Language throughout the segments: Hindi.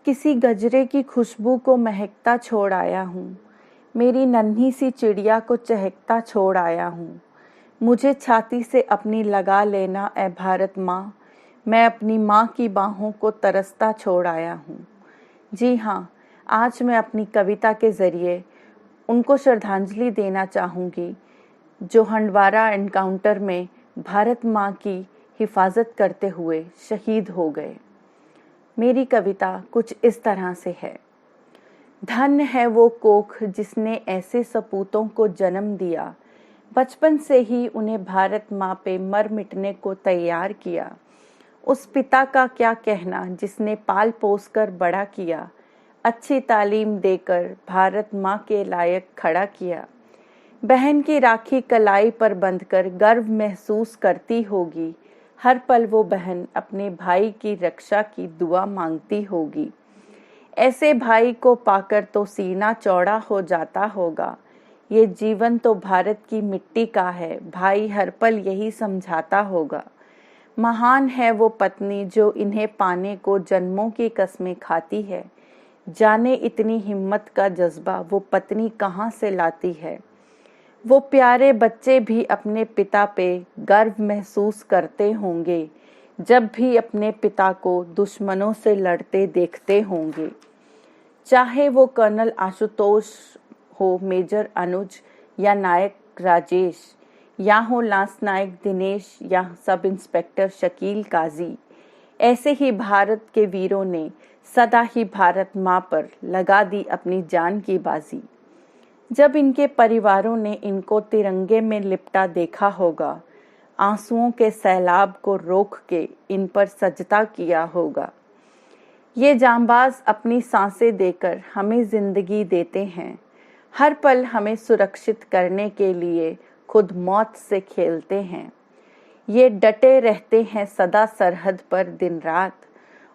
किसी गजरे की खुशबू को महकता छोड़ आया हूँ। मेरी नन्ही सी चिड़िया को चहकता छोड़ आया हूँ। मुझे छाती से अपनी लगा लेना ए भारत माँ, मैं अपनी माँ की बाहों को तरसता छोड़ आया हूँ। जी हाँ, आज मैं अपनी कविता के ज़रिए उनको श्रद्धांजलि देना चाहूँगी जो हंडवारा एनकाउंटर में भारत माँ की हिफाजत करते हुए शहीद हो गए। मेरी कविता कुछ इस तरह से है। धन्य है वो कोख जिसने ऐसे सपूतों को जन्म दिया, बचपन से ही उन्हें भारत माँ पे मर मिटने को तैयार किया। उस पिता का क्या कहना जिसने पाल पोस कर बड़ा किया, अच्छी तालीम देकर भारत माँ के लायक खड़ा किया। बहन की राखी कलाई पर बंधकर गर्व महसूस करती होगी, हर पल वो बहन अपने भाई की रक्षा की दुआ मांगती होगी। ऐसे भाई को पाकर तो सीना चौड़ा हो जाता होगा, ये जीवन तो भारत की मिट्टी का है, भाई हर पल यही समझाता होगा। महान है वो पत्नी जो इन्हें पाने को जन्मों की कस्में खाती है, जाने इतनी हिम्मत का जज्बा वो पत्नी कहाँ से लाती है। वो प्यारे बच्चे भी अपने पिता पे गर्व महसूस करते होंगे, जब भी अपने पिता को दुश्मनों से लड़ते देखते होंगे। चाहे वो कर्नल आशुतोष हो, मेजर अनुज या नायक राजेश, या हो लांस नायक दिनेश या सब इंस्पेक्टर शकील काजी, ऐसे ही भारत के वीरों ने सदा ही भारत माँ पर लगा दी अपनी जान की बाजी। जब इनके परिवारों ने इनको तिरंगे में लिपटा देखा होगा, आंसुओं के सैलाब को रोक के इन पर सजदा किया होगा। ये जांबाज अपनी सांसें देकर हमें जिंदगी देते हैं, हर पल हमें सुरक्षित करने के लिए खुद मौत से खेलते हैं। ये डटे रहते हैं सदा सरहद पर दिन रात,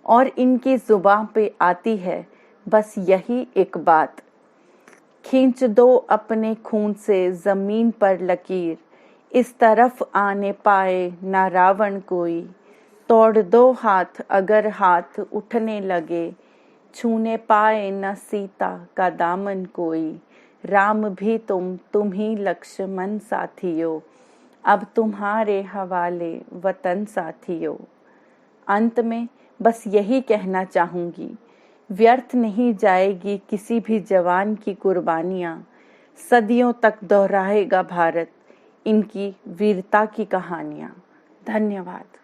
और इनकी जुबान पे आती है बस यही एक बात, खींच दो अपने खून से जमीन पर लकीर, इस तरफ आने पाए ना रावण कोई। तोड़ दो हाथ अगर हाथ उठने लगे, छूने पाए न सीता का दामन कोई। राम भी तुम ही लक्ष्मण साथियों, अब तुम्हारे हवाले वतन साथियों। अंत में बस यही कहना चाहूँगी, व्यर्थ नहीं जाएगी किसी भी जवान की कुर्बानियाँ, सदियों तक दोहराएगा भारत इनकी वीरता की कहानियाँ। धन्यवाद।